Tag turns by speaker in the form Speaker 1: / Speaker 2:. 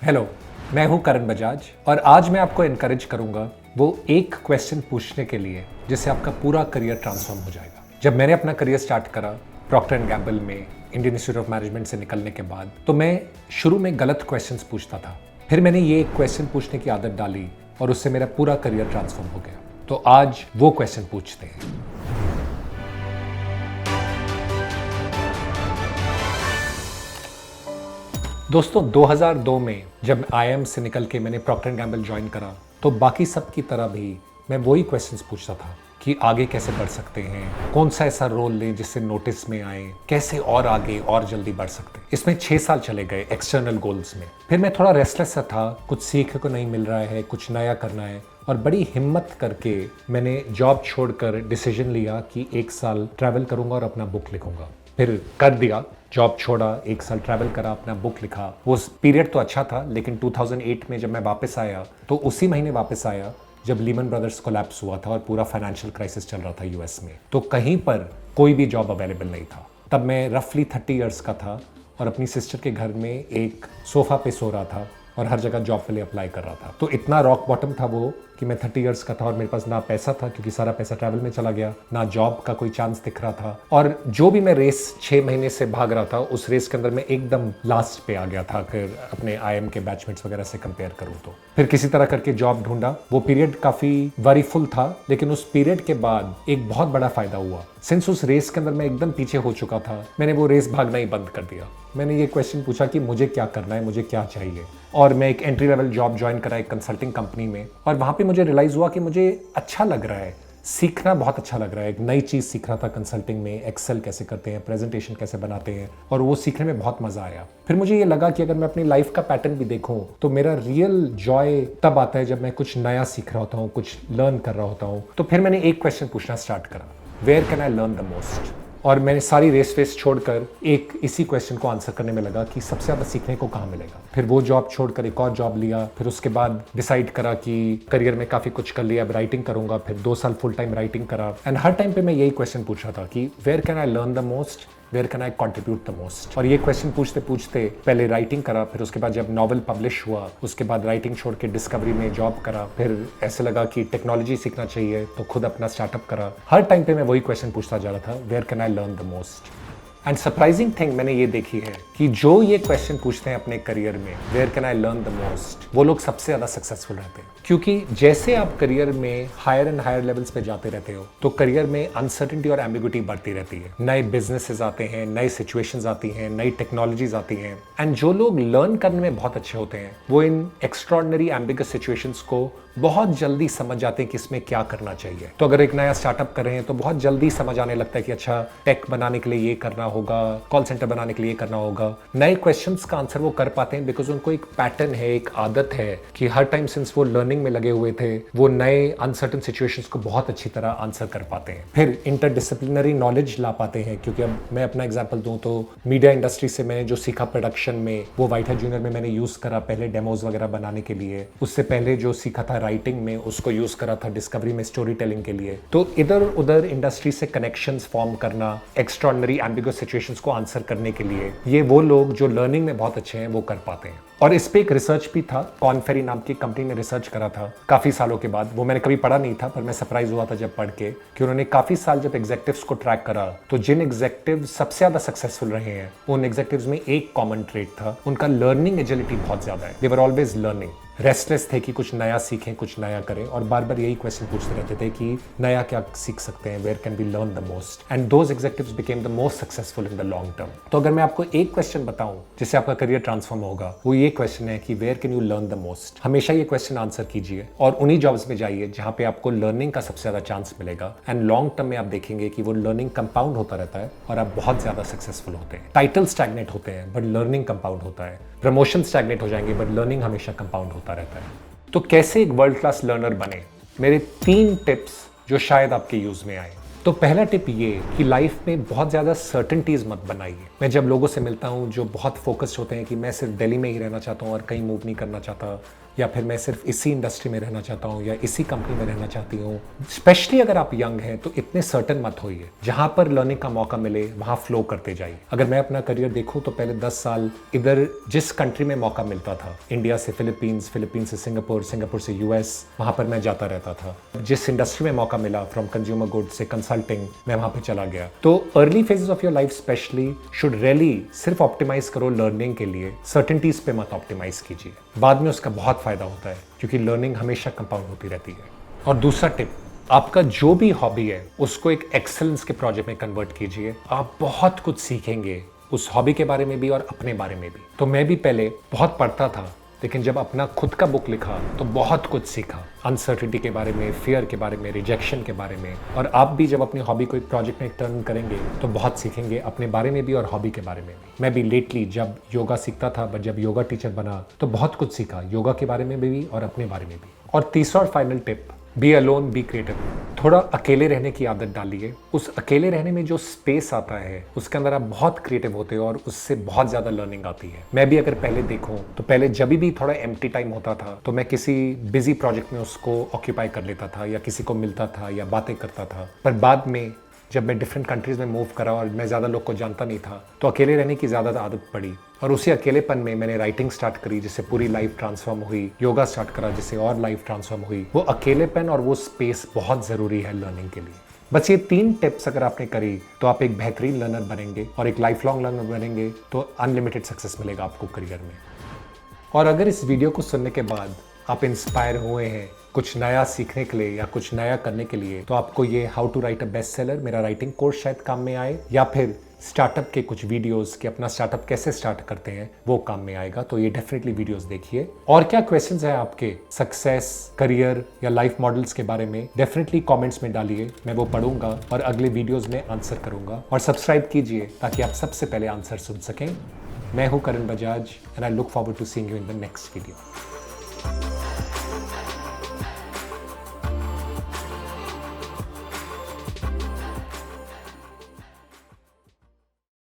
Speaker 1: Hello, मैं हूं करण बजाज और आज मैं आपको एनकरेज करूंगा वो एक क्वेश्चन पूछने के लिए जिससे आपका पूरा करियर ट्रांसफॉर्म हो जाएगा। जब मैंने अपना करियर स्टार्ट करा प्रॉक्टर एंड गैम्बल में इंडियन इंस्टीट्यूट ऑफ मैनेजमेंट से निकलने के बाद, तो मैं शुरू में गलत क्वेश्चंस पूछता था। फिर मैंने ये एक क्वेश्चन पूछने की आदत डाली और उससे मेरा पूरा करियर ट्रांसफॉर्म हो गया। तो आज वो क्वेश्चन पूछते हैं। दोस्तों 2002 में जब आईआईएम से निकल के मैंने प्रॉक्टर एंड गैम्बल ज्वाइन करा, तो बाकी सब की तरह भी मैं वही क्वेश्चंस पूछता था कि आगे कैसे बढ़ सकते हैं, कौन सा ऐसा रोल लें जिससे नोटिस में आए, कैसे और आगे और जल्दी बढ़ सकते हैं। इसमें 6 साल चले गए एक्सटर्नल गोल्स में। फिर मैं थोड़ा रेस्टलेस सा था, कुछ सीखने को नहीं मिल रहा है, कुछ नया करना है, और बड़ी हिम्मत करके मैंने जॉब छोड़कर डिसीजन लिया कि 1 साल ट्रैवल करूंगा और अपना बुक लिखूंगा। फिर कर दिया, जॉब छोड़ा, 1 साल ट्रैवल करा, अपना बुक लिखा। वो पीरियड तो अच्छा था, लेकिन 2008 में जब मैं वापस आया तो उसी महीने वापस आया जब लीमन ब्रदर्स कोलैप्स हुआ था और पूरा फाइनेंशियल क्राइसिस चल रहा था यूएस में। तो कहीं पर कोई भी जॉब अवेलेबल नहीं था। तब मैं रफली 30 इयर्स का था और अपनी सिस्टर के घर में एक सोफा पे सो रहा था और हर जगह जॉब के लिए अप्लाई कर रहा था। तो इतना रॉक बॉटम था वो कि मैं 30 इयर्स का था और मेरे पास ना पैसा था क्योंकि सारा पैसा ट्रैवल में चला गया, ना जॉब का कोई चांस दिख रहा था। और जो भी मैं रेस 6 महीने से भाग रहा था, उस रेस के अंदर मैं एकदम लास्ट पे आ गया था अगर अपने आईएम के बैचमेट्स वगैरह से कंपेयर करूँ तो। फिर किसी तरह करके जॉब ढूंढा। वो पीरियड काफ़ी वरीफुल था, लेकिन उस पीरियड के बाद एक बहुत बड़ा फायदा हुआ। सिंस उस रेस के अंदर मैं एकदम पीछे हो चुका था, मैंने वो रेस भागना ही बंद कर दिया। मैंने ये क्वेश्चन पूछा कि मुझे क्या करना है, मुझे क्या चाहिए। और मैं एक एंट्री लेवल जॉब ज्वाइन करा एक कंसल्टिंग कंपनी में, और वहाँ पे मुझे रियलाइज़ हुआ कि मुझे अच्छा लग रहा है, सीखना बहुत अच्छा लग रहा है। एक नई चीज़ सीख रहा था कंसल्टिंग में, एक्सेल कैसे करते हैं, प्रेजेंटेशन कैसे बनाते हैं, और वो सीखने में बहुत मज़ा आया। फिर मुझे ये लगा कि अगर मैं अपनी लाइफ का पैटर्न भी देखूं तो मेरा रियल जॉय तब आता है जब मैं कुछ नया सीख रहा होता हूँ, कुछ लर्न कर रहा होता हूँ। तो फिर मैंने एक क्वेश्चन पूछना स्टार्ट करा, where can I learn the most. और मैंने सारी रेस छोड़कर एक इसी क्वेश्चन को आंसर करने में लगा कि सबसे ज़्यादा सीखने को कहाँ मिलेगा। फिर वो जॉब छोड़कर एक और जॉब लिया। फिर उसके बाद डिसाइड करा कि करियर में काफ़ी कुछ कर लिया, अब राइटिंग करूंगा। फिर 2 साल फुल टाइम राइटिंग करा। एंड हर टाइम पे मैं यही क्वेश्चन पूछ रहा था कि where can I learn the most, where can I contribute the most. और ये क्वेश्चन पूछते पूछते पहले राइटिंग करा, फिर उसके बाद जब नॉवल पब्लिश हुआ उसके बाद राइटिंग छोड़ के डिस्कवरी में जॉब करा। फिर ऐसे लगा कि टेक्नोलॉजी सीखना चाहिए तो खुद अपना स्टार्टअप करा। हर टाइम पे मैं वही क्वेश्चन पूछता जा रहा था, where can I learn the most. And surprising thing मैंने ये देखी है कि जो ये क्वेश्चन पूछते हैं अपने करियर में, where can I learn the most, वो लोग सबसे ज़्यादा सक्सेसफुल रहते हैं। क्योंकि जैसे आप करियर में हायर एंड हायर लेवल्स पे जाते रहते हो तो करियर में अनसर्टेनिटी और एम्बिग्युइटी बढ़ती रहती है। नए बिजनेसेस आते हैं, नई सिचुएशंस आती हैं, नई टेक्नोलॉजीज आती हैं। एंड जो लोग लर्न करने में बहुत अच्छे होते हैं वो इन एक्स्ट्रॉर्डिनरी एम्बिगस सिचुएशंस को बहुत जल्दी समझ जाते हैं कि इसमें क्या करना चाहिए। तो अगर एक नया स्टार्टअप कर रहे हैं तो बहुत जल्दी समझ आने लगता है कि अच्छा टेक बनाने के लिए ये करना होगा, कॉल सेंटर बनाने के लिए ये करना होगा। नए क्वेश्चंस का आंसर वो कर पाते हैं बिकॉज उनको एक पैटर्न है, एक आदत है कि हर टाइम सिंस वो लर्निंग में लगे हुए थे वो नए अनसर्टन सिचुएशंस को बहुत अच्छी तरह आंसर कर पाते हैं। फिर इंटरडिसिप्लिनरी नॉलेज ला पाते हैं। क्योंकि अब मैं अपना एग्जाम्पल दूं तो मीडिया इंडस्ट्री से मैंने जो सीखा प्रोडक्शन में, वो व्हाइट हाउस जूनियर में मैंने यूज करा पहले डेमोज वगैरह बनाने के लिए। उससे पहले जो सीखा था राइटिंग में, उसको यूज करा था डिस्कवरी में स्टोरी टेलिंग के लिए। तो इधर उधर इंडस्ट्री से कनेक्शंस फॉर्म करना, एक्स्ट्रॉर्डिनरी एम्बिगुअस सिचुएशंस को आंसर करने के लिए, ये वो लोग जो लर्निंग में बहुत अच्छे हैं वो कर पाते हैं। और इस पे एक रिसर्च भी था, कॉनफेरी नाम की कंपनी ने रिसर्च करा था काफी सालों के बाद। वो मैंने कभी पढ़ा नहीं था पर मैं सरप्राइज हुआ था जब पढ़ के कि उन्होंने काफी साल जब एग्जेक्टिव्स को ट्रैक करा तो जिन एग्जेक्टिव सबसे ज्यादा सक्सेसफुल रहे हैं उन एग्जेक्टिव्स में एक कॉमन ट्रेट था, उनका लर्निंग एजिलिटी बहुत ज्यादा है। दे वर ऑलवेज लर्निंग, रेस्टलेस थे कि कुछ नया सीखें, कुछ नया करें, और बार बार यही क्वेश्चन पूछते रहते थे कि नया क्या सीख सकते हैं, where can be learn the most. And those executives became the most successful in the long term. तो अगर मैं आपको एक क्वेश्चन बताऊं जिससे आपका करियर ट्रांसफॉर्म होगा, वो ये क्वेश्चन है कि where can you learn the most. हमेशा ये क्वेश्चन आंसर कीजिए और उन्हीं जॉब्स में जाइए जहां पे आपको लर्निंग का सबसे ज्यादा चांस मिलेगा। एंड लॉन्ग टर्म में आप देखेंगे कि वो लर्निंग कंपाउंड होता रहता है और आप बहुत ज्यादा सक्सेसफुल होते हैं। टाइटल स्टैग्नेट होते हैं बट लर्निंग कंपाउंड होता है। प्रमोशन स्टैग्नेट हो जाएंगे बट लर्निंग हमेशा कंपाउंड होता रहता है। तो कैसे एक वर्ल्ड क्लास लर्नर बने, मेरे 3 टिप्स जो शायद आपके यूज में आए। तो पहला टिप ये कि लाइफ में बहुत ज़्यादा सर्टेनिटीज़ मत बनाइए। मैं जब लोगों से मिलता हूँ जो बहुत फोकस्ड होते हैं कि मैं सिर्फ दिल्ली में ही रहना चाहता हूँ और कहीं मूव नहीं करना चाहता, या फिर मैं सिर्फ इसी इंडस्ट्री में रहना चाहता हूँ या इसी कंपनी में रहना चाहती हूँ, स्पेशली अगर आप यंग हैं तो इतने सर्टन मत होइए। जहाँ पर लर्निंग का मौका मिले वहाँ फ्लो करते जाइए। अगर मैं अपना करियर देखूँ तो पहले 10 साल इधर जिस कंट्री में मौका मिलता था, इंडिया से फिलीपींस, फिलीपींस से सिंगापुर, सिंगापुर से यूएस, वहाँ पर मैं जाता रहता था। जिस इंडस्ट्री में मौका मिला, फ्रॉम कंज्यूमर गुड्स से कंसल्टिंग, मैं वहाँ पर चला गया। तो early phases of your life specially should really सिर्फ ऑप्टिमाइज करो लर्निंग के लिए, सर्टेनिटीज पे मत ऑप्टिमाइज कीजिए। बाद में उसका बहुत फायदा होता है क्योंकि लर्निंग हमेशा कंपाउंड होती रहती है। और दूसरा टिप, आपका जो भी हॉबी है उसको एक एक्सेलेंस के प्रोजेक्ट में कन्वर्ट कीजिए। आप बहुत कुछ सीखेंगे उस हॉबी के बारे में भी और अपने बारे में भी। तो मैं भी पहले बहुत पढ़ता था, लेकिन जब अपना खुद का बुक लिखा तो बहुत कुछ सीखा, अनसर्टिनिटी के बारे में, फियर के बारे में, रिजेक्शन के बारे में। और आप भी जब अपनी हॉबी को एक प्रोजेक्ट में टर्न करेंगे तो बहुत सीखेंगे अपने बारे में भी और हॉबी के बारे में भी। मैं भी लेटली जब योगा सीखता था, बट जब योगा टीचर बना तो बहुत कुछ सीखा, योगा के बारे में भी और अपने बारे में भी। और तीसरा और final tip, be alone, be creative. थोड़ा अकेले रहने की आदत डालिए। उस अकेले रहने में जो स्पेस आता है उसके अंदर आप बहुत क्रिएटिव होते हो और उससे बहुत ज़्यादा लर्निंग आती है। मैं भी अगर पहले देखूं तो पहले जब भी थोड़ा एम्प्टी टाइम होता था तो मैं किसी बिजी प्रोजेक्ट में उसको ऑक्यूपाई कर लेता था या किसी को मिलता था या बातें करता था। पर बाद में जब मैं डिफरेंट कंट्रीज में मूव करा और मैं ज़्यादा लोग को जानता नहीं था तो अकेले रहने की ज़्यादा आदत पड़ी। और उसी अकेलेपन में मैंने राइटिंग स्टार्ट करी जिससे पूरी लाइफ ट्रांसफॉर्म हुई, योगा स्टार्ट करा जिससे और लाइफ ट्रांसफॉर्म हुई। वो अकेलेपन और वो स्पेस बहुत ज़रूरी है लर्निंग के लिए। बस ये 3 टिप्स अगर आपने करी तो आप एक बेहतरीन लर्नर बनेंगे और एक लाइफ लॉन्ग लर्नर बनेंगे तो अनलिमिटेड सक्सेस मिलेगा आपको करियर में। और अगर इस वीडियो को सुनने के बाद आप इंस्पायर हुए हैं कुछ नया सीखने के लिए या कुछ नया करने के लिए, तो आपको ये how to write a best seller, मेरा राइटिंग कोर्स शायद काम में आए, या फिर स्टार्टअप के कुछ वीडियोस कि अपना स्टार्टअप कैसे स्टार्ट करते हैं वो काम में आएगा। तो ये डेफिनेटली वीडियोस देखिए। और क्या क्वेश्चंस है आपके सक्सेस, करियर या लाइफ मॉडल्स के बारे में, डेफिनेटली कमेंट्स में डालिए, मैं वो पढ़ूंगा और अगले वीडियोस में आंसर करूंगा। और सब्सक्राइब कीजिए ताकि आप सबसे पहले आंसर सुन सकें। मैं हूं Karan Bajaj and I look forward to seeing you in the next video.